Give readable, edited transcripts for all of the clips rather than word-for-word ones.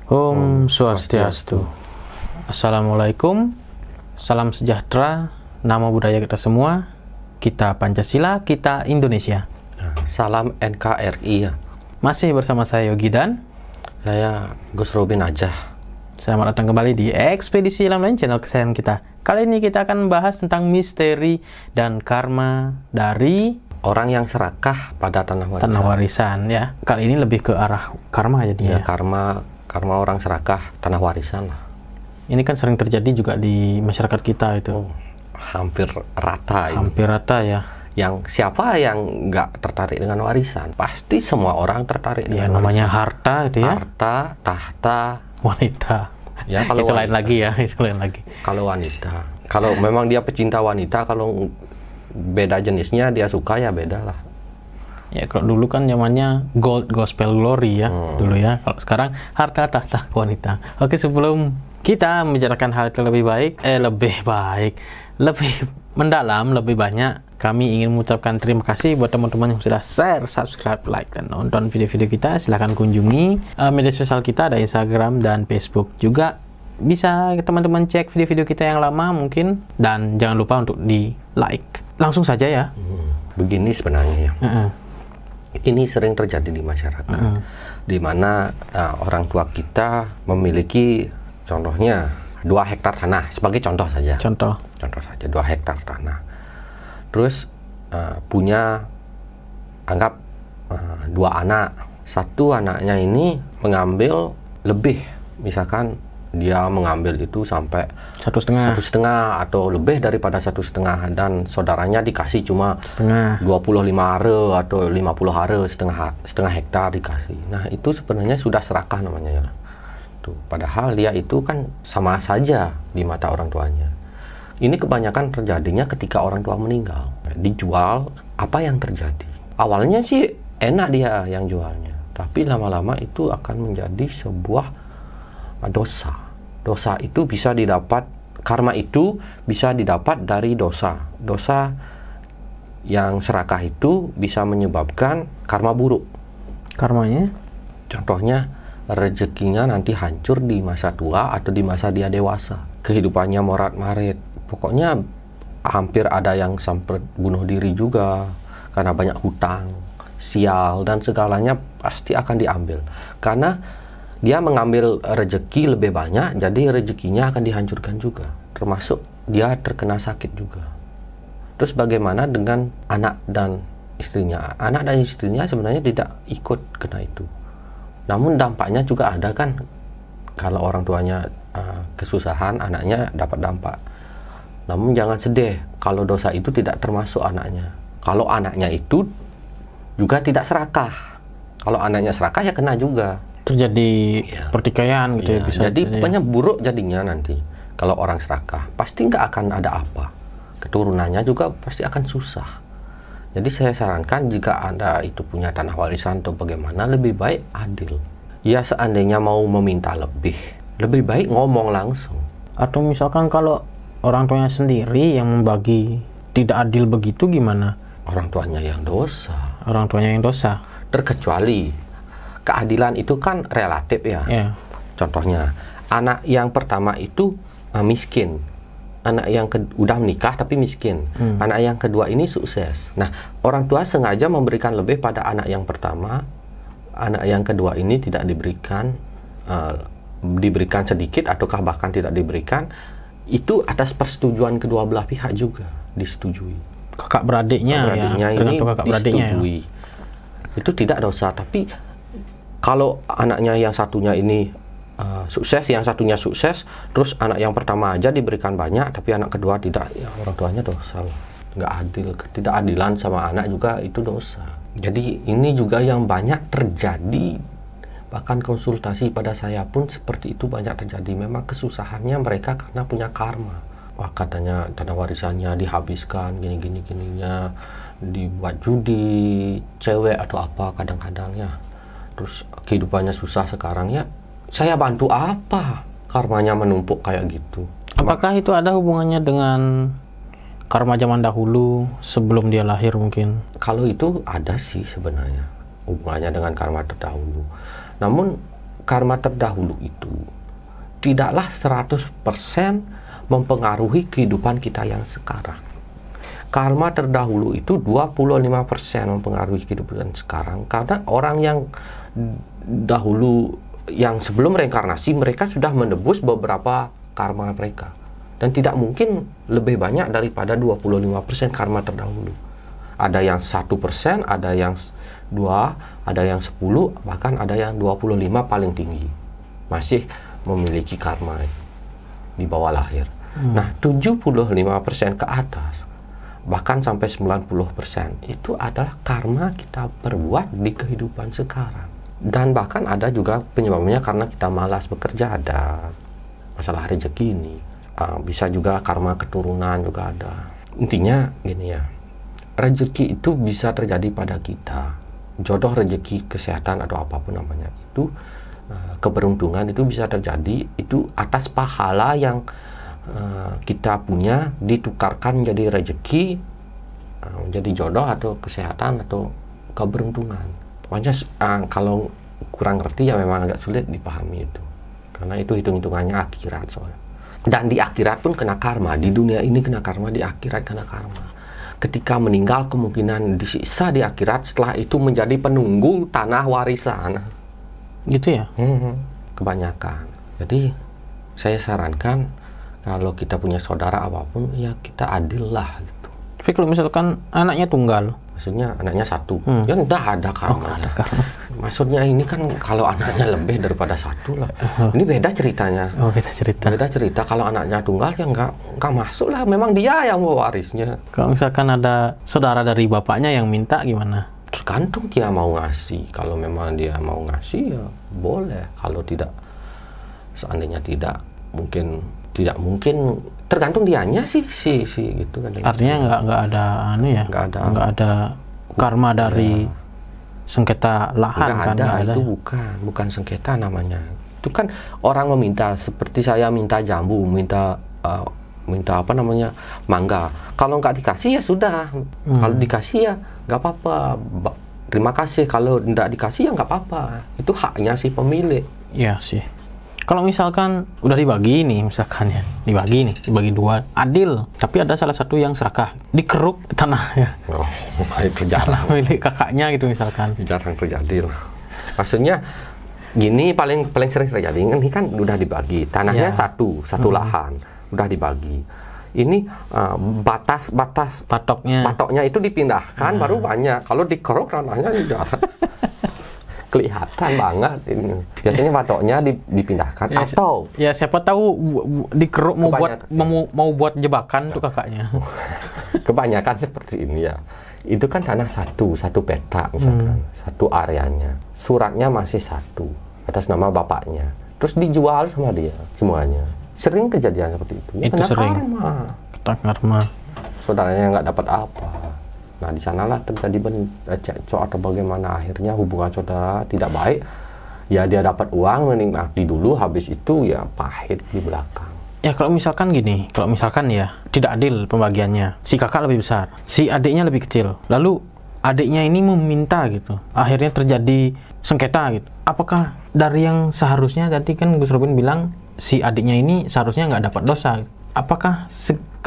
Om Swastiastu. Assalamualaikum, salam sejahtera, nama budaya kita semua, kita Pancasila, kita Indonesia. Salam NKRI ya. Masih bersama saya Yogi dan Saya Gus Robin aja. selamat datang kembali di Ekspedisi Alam Lain, channel kesayangan kita. Kali ini kita akan membahas tentang misteri dan karma dari Orang yang serakah pada tanah warisan. tanah warisan ya. Kali ini lebih ke arah karma jadinya. Ya, karma orang serakah tanah warisan lah. Ini kan sering terjadi juga di masyarakat kita itu. Hampir rata ini. Hampir rata ya. Yang siapa yang nggak tertarik dengan warisan? Pasti semua orang tertarik Ya dengan namanya warisan. harta itu ya. Harta, tahta. Wanita. Ya, kalau itu lain wanita. lagi ya, itu lain lagi. Kalau wanita, kalau memang dia pecinta wanita, kalau beda jenisnya dia suka ya beda lah. Ya kalau dulu kan zamannya gold, gospel glory ya dulu ya. Kalau sekarang harta tahta wanita. Oke, sebelum kita membicarakan hal itu lebih mendalam, lebih banyak, kami ingin mengucapkan terima kasih buat teman-teman yang sudah share, subscribe, like, dan nonton video-video kita. Silahkan kunjungi media sosial kita, ada Instagram dan Facebook juga. Bisa teman-teman cek video-video kita yang lama mungkin, dan jangan lupa untuk di like. Langsung saja ya. Begini sebenarnya ya. Heeh. Ini sering terjadi di masyarakat, di mana orang tua kita memiliki contohnya 2 hektar tanah, sebagai contoh saja. Contoh Saja 2 hektar tanah. Terus punya anggap 2 anak. Satu anaknya ini mengambil lebih, misalkan dia mengambil itu sampai 1,5 atau lebih daripada 1,5, dan saudaranya dikasih cuma setengah. 25 are atau 50 are, setengah hektar dikasih. Nah, itu sebenarnya sudah serakah namanya ya. Tuh, padahal dia itu kan sama saja di mata orang tuanya. Ini kebanyakan terjadinya ketika orang tua meninggal. Dijual, apa yang terjadi? Awalnya sih enak dia yang jualnya, tapi lama-lama itu akan menjadi sebuah dosa. Dosa itu bisa didapat, karma itu bisa didapat dari dosa. Dosa yang serakah itu bisa menyebabkan karma buruk. Karmanya? Contohnya, rezekinya nanti hancur di masa tua atau di masa dia dewasa. Kehidupannya morat-marit. Pokoknya hampir ada yang sampai bunuh diri juga karena banyak hutang, sial, dan segalanya pasti akan diambil. Karena dia mengambil rezeki lebih banyak, jadi rezekinya akan dihancurkan juga. Termasuk dia terkena sakit juga. Terus bagaimana dengan anak dan istrinya? Anak dan istrinya sebenarnya tidak ikut kena itu. Namun dampaknya juga ada kan. Kalau orang tuanya kesusahan, anaknya dapat dampak. Namun jangan sedih kalau dosa itu tidak termasuk anaknya. Kalau anaknya itu juga tidak serakah. Kalau anaknya serakah ya kena juga. Terjadi Ya. pertikaian gitu ya, bisa. Jadi saja, pokoknya buruk jadinya nanti. Kalau orang serakah pasti nggak akan ada apa. Keturunannya juga pasti akan susah. Jadi saya sarankan jika Anda itu punya tanah warisan atau bagaimana, lebih baik adil. Ya seandainya mau meminta lebih baik ngomong langsung. Atau misalkan kalau orang tuanya sendiri yang membagi tidak adil begitu, gimana? Orang tuanya yang dosa. Orang tuanya yang dosa. Terkecuali keadilan itu kan relatif ya. Ya. Contohnya, anak yang pertama itu miskin. Anak yang udah menikah tapi miskin. Anak yang kedua ini sukses. Nah, orang tua sengaja memberikan lebih pada anak yang pertama. Anak yang kedua ini tidak diberikan sedikit ataukah bahkan tidak diberikan. Itu atas persetujuan kedua belah pihak juga disetujui. Kakak beradiknya ya. Ini Kakak beradiknya ya. disetujui. Itu tidak dosa, tapi kalau anaknya yang satunya ini sukses, yang satunya sukses, terus anak yang pertama aja diberikan banyak, tapi anak kedua tidak, ya orang tuanya dosa lah. Nggak adil, ketidakadilan sama anak juga itu dosa. Jadi ini juga yang banyak terjadi, bahkan konsultasi pada saya pun seperti itu banyak terjadi. Memang kesusahannya mereka karena punya karma. Wah, katanya tanah warisannya dihabiskan, gininya, dibuat judi, cewek atau apa kadang-kadang ya. Terus kehidupannya susah sekarang ya, saya bantu apa? Karmanya menumpuk kayak gitu. Apakah itu ada hubungannya dengan karma zaman dahulu sebelum dia lahir mungkin? Kalau itu ada sih sebenarnya hubungannya dengan karma terdahulu. Namun karma terdahulu itu tidaklah 100% mempengaruhi kehidupan kita yang sekarang. Karma terdahulu itu 25% mempengaruhi kehidupan sekarang, karena orang yang dahulu, yang sebelum reinkarnasi, mereka sudah menebus beberapa karma mereka, dan tidak mungkin lebih banyak daripada 25% karma terdahulu. Ada yang 1%, ada yang 2, ada yang 10, bahkan ada yang 25 paling tinggi masih memiliki karma di bawah lahir. Nah, 75% ke atas, bahkan sampai 90% itu adalah karma kita perbuat di kehidupan sekarang. Dan bahkan ada juga penyebabnya karena kita malas bekerja, ada masalah rezeki ini. Bisa juga karma keturunan juga ada. Intinya gini ya, rezeki itu bisa terjadi pada kita. Jodoh, rezeki, kesehatan, atau apapun namanya itu, keberuntungan itu bisa terjadi itu atas pahala yang kita punya ditukarkan jadi rezeki, menjadi jodoh atau kesehatan atau keberuntungan. Pokoknya kalau kurang ngerti ya memang agak sulit dipahami itu, karena itu hitung-hitungannya akhirat soalnya. Dan di akhirat pun kena karma, di dunia ini kena karma, di akhirat kena karma. Ketika meninggal kemungkinan disiksa di akhirat, setelah itu menjadi penunggu tanah warisan. Gitu ya? Kebanyakan. Jadi saya sarankan kalau kita punya saudara apapun ya kita adil lah gitu. Tapi kalau misalkan anaknya tunggal, maksudnya anaknya satu, ya udah ada karmanya. Maksudnya ini kan kalau anaknya lebih daripada satu lah, ini beda ceritanya. Beda cerita. Beda cerita. Kalau anaknya tunggal ya nggak masuk lah, memang dia yang mewarisnya. Kalau misalkan ada saudara dari bapaknya yang minta gimana? Tergantung dia mau ngasih. Kalau memang dia mau ngasih ya boleh. Kalau tidak, seandainya tidak mungkin, tergantung dianya sih gitu kan. Artinya nggak ada nggak ada karma dari sengketa lahan. Nggak ada, itu bukan sengketa namanya. Itu kan orang meminta, seperti saya minta jambu, minta apa namanya, mangga. Kalau nggak dikasih ya sudah. Kalau dikasih ya nggak apa-apa, terima kasih. Kalau nggak dikasih ya nggak apa-apa. Itu haknya si pemilik. Iya sih. Kalau misalkan udah dibagi nih, misalkan ya, dibagi 2, adil, tapi ada salah satu yang serakah, dikeruk tanahnya. Oh, itu jarang. Milik kakaknya gitu misalkan. Jarang terjadi lah. Maksudnya gini, paling sering terjadi, ini kan udah dibagi, tanahnya satu lahan, udah dibagi. Ini batas patoknya itu dipindahkan baru banyak. Kalau dikeruk tanahnya jarang. Kelihatan banget ini. Biasanya patoknya dipindahkan atau ya siapa tahu dikeruk mau buat jebakan tuh kakaknya. Kebanyakan seperti ini ya. Itu kan tanah satu petak misalkan, satu areanya. Suratnya masih satu atas nama bapaknya. Terus dijual sama dia semuanya. Sering kejadian seperti itu. Itu kena sering. Karma. Saudaranya nggak dapat apa. Nah, di sanalah terjadi cekcok atau bagaimana, akhirnya hubungan saudara tidak baik. Ya dia dapat uang, menikmati dulu, habis itu ya pahit di belakang. Ya kalau misalkan ya tidak adil pembagiannya, si kakak lebih besar, si adiknya lebih kecil, lalu adiknya ini meminta gitu, akhirnya terjadi sengketa gitu. Apakah dari yang seharusnya, tadi kan Gus Robin bilang si adiknya ini seharusnya nggak dapat dosa, apakah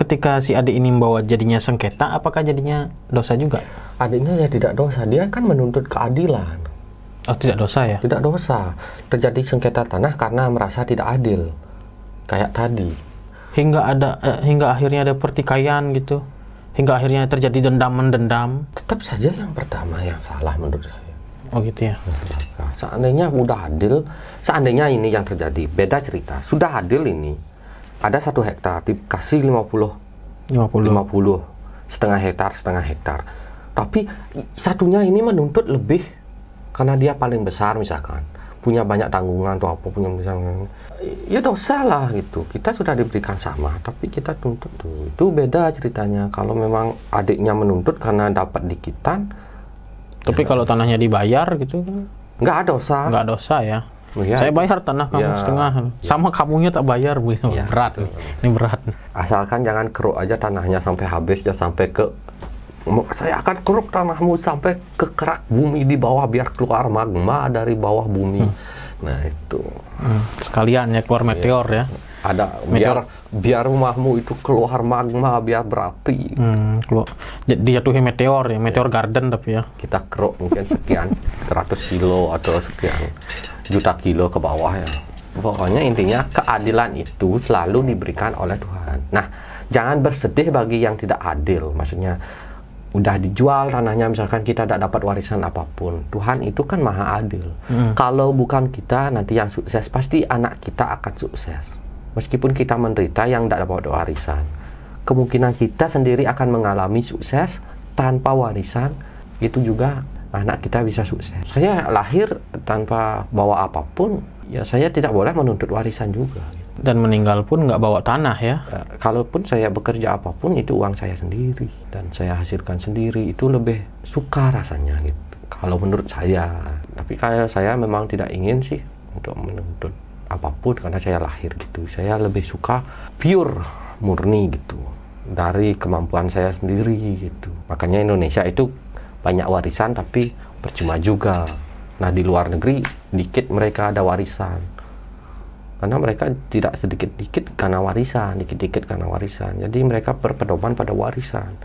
ketika si adik ini membawa jadinya sengketa, apakah jadinya dosa juga? Adiknya ya tidak dosa, dia kan menuntut keadilan. Oh, tidak dosa ya? Tidak dosa. Terjadi sengketa tanah karena merasa tidak adil. Kayak tadi. Hingga akhirnya ada pertikaian gitu. Hingga akhirnya terjadi dendam-mendendam. Tetap saja yang pertama yang salah menurut saya. Oh gitu ya? Seandainya udah adil, seandainya ini yang terjadi, beda cerita. Sudah adil ini, ada 1 hektar dikasih 50, setengah hektar. Tapi satunya ini menuntut lebih karena dia paling besar misalkan, punya banyak tanggungan atau apa, punya misalkan, ya dosa lah gitu. Kita sudah diberikan sama, tapi kita tuntut tuh. Itu beda ceritanya. Kalau memang adiknya menuntut karena dapat dikitan. Tapi kalau tanahnya dibayar gitu, nggak dosa. Nggak dosa ya. Ya, saya bayar tanah kamu setengah, sama kamunya tak bayar, berat. Ini berat. Asalkan jangan keruk aja tanahnya sampai habis, ya sampai ke Saya akan keruk tanahmu sampai ke kerak bumi di bawah biar keluar magma dari bawah bumi. Nah itu. Sekalian ya keluar meteor ya. Ada biar rumahmu itu keluar magma, biar berapi. Dijatuhi meteor ya, meteor garden tapi ya. Kita keruk mungkin sekian 100 kilo atau sekian juta kilo ke bawah ya. Pokoknya intinya keadilan itu selalu diberikan oleh Tuhan. Nah, jangan bersedih bagi yang tidak adil. Maksudnya udah dijual tanahnya, misalkan kita tidak dapat warisan apapun. Tuhan itu kan maha adil. Kalau bukan kita nanti yang sukses, pasti anak kita akan sukses. Meskipun kita menderita yang tidak dapat warisan, kemungkinan kita sendiri akan mengalami sukses tanpa warisan. Itu juga anak kita bisa sukses. Saya lahir tanpa bawa apapun, ya saya tidak boleh menuntut warisan juga. Dan meninggal pun nggak bawa tanah ya. Kalaupun saya bekerja apapun, itu uang saya sendiri dan saya hasilkan sendiri, itu lebih suka rasanya gitu. Kalau menurut saya, tapi kayak saya memang tidak ingin sih untuk menuntut apapun karena saya lahir gitu. Saya lebih suka pure, murni gitu dari kemampuan saya sendiri gitu. Makanya Indonesia itu banyak warisan tapi percuma juga. Nah di luar negeri dikit mereka ada warisan. Karena mereka tidak sedikit-dikit karena warisan, dikit-dikit karena warisan. Jadi mereka berpedoman pada warisan,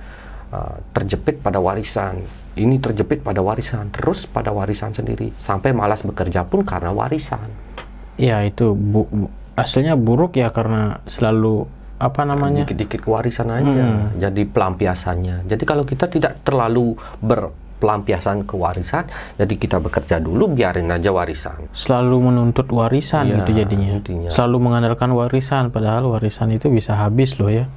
terjepit pada warisan, ini terjepit pada warisan, terus pada warisan sendiri. Sampai malas bekerja pun karena warisan. Ya itu hasilnya buruk ya karena selalu apa namanya? Dikit-dikit kewarisan aja, jadi pelampiasannya. Jadi kalau kita tidak terlalu pelampiasan ke warisan, jadi kita bekerja dulu, biarin aja warisan. Selalu menuntut warisan Ya, gitu jadinya. Selalu mengandalkan warisan, padahal warisan itu bisa habis loh ya.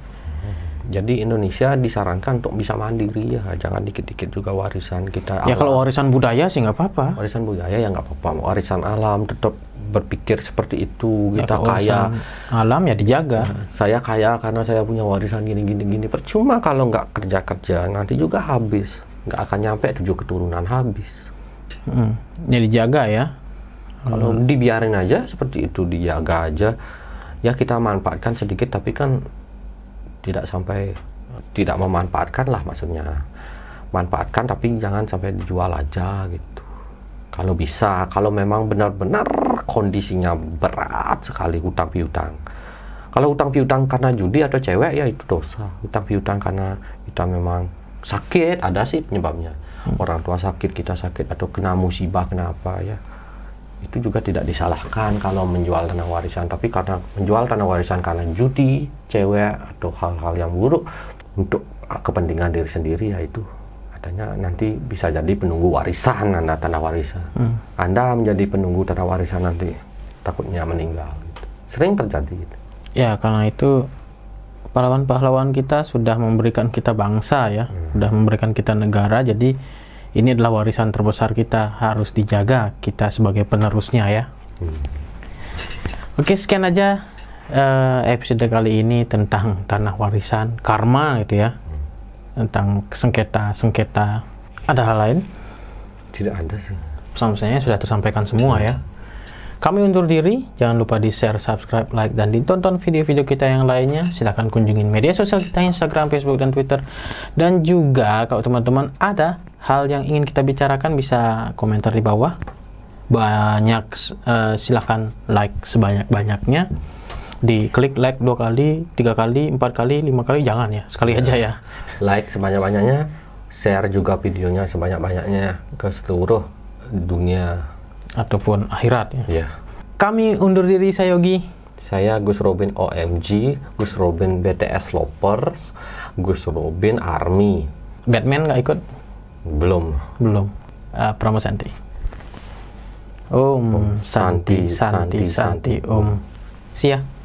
Jadi Indonesia disarankan untuk bisa mandiri ya, jangan dikit-dikit juga warisan kita. Ya kalau warisan budaya sih nggak apa-apa. Warisan budaya ya nggak apa-apa, warisan alam tetap berpikir seperti itu. Ya, kita kaya, alam ya dijaga. Saya kaya karena saya punya warisan gini. Percuma kalau nggak kerja nanti juga habis. Nggak akan nyampe 7 keturunan habis. Ya dijaga ya. Kalau dibiarin aja seperti itu, dijaga aja, ya kita manfaatkan sedikit, tapi kan tidak sampai tidak memanfaatkan lah, maksudnya manfaatkan tapi jangan sampai dijual aja gitu. Kalau bisa, kalau memang benar-benar kondisinya berat sekali hutang piutang. Kalau hutang piutang karena judi atau cewek ya itu dosa. Hutang piutang karena kita memang sakit, ada sih penyebabnya. Orang tua sakit, kita sakit, atau kena musibah, kenapa ya, itu juga tidak disalahkan kalau menjual tanah warisan. Tapi karena menjual tanah warisan karena judi, cewek, atau hal-hal yang buruk untuk kepentingan diri sendiri, ya itu katanya nanti bisa jadi penunggu warisan Anda, tanah warisan. Anda menjadi penunggu tanah warisan nanti takutnya meninggal gitu. Sering terjadi gitu. Ya karena itu pahlawan-pahlawan kita sudah memberikan kita bangsa ya, sudah memberikan kita negara, jadi ini adalah warisan terbesar kita, harus dijaga kita sebagai penerusnya ya. Oke, sekian aja episode kali ini tentang tanah warisan, karma gitu ya, tentang sengketa. Ada hal lain? Tidak ada sih. Pesan-pesannya sudah tersampaikan semua ya. Kami undur diri, jangan lupa di share, subscribe, like, dan ditonton video-video kita yang lainnya. Silahkan kunjungin media sosial kita, Instagram, Facebook, dan Twitter. Dan juga kalau teman-teman ada hal yang ingin kita bicarakan, bisa komentar di bawah. Silahkan like sebanyak-banyaknya. Diklik like 2 kali, 3 kali, 4 kali, 5 kali, jangan ya, sekali aja ya. Like sebanyak-banyaknya, share juga videonya sebanyak-banyaknya ke seluruh dunia ataupun akhirat ya. Kami undur diri, saya Yogi. Saya Gus Robin OMG, Gus Robin BTS Lovers, Gus Robin Army. Batman nggak ikut? Belum. Pramosanti. Om Santi Om. Sia.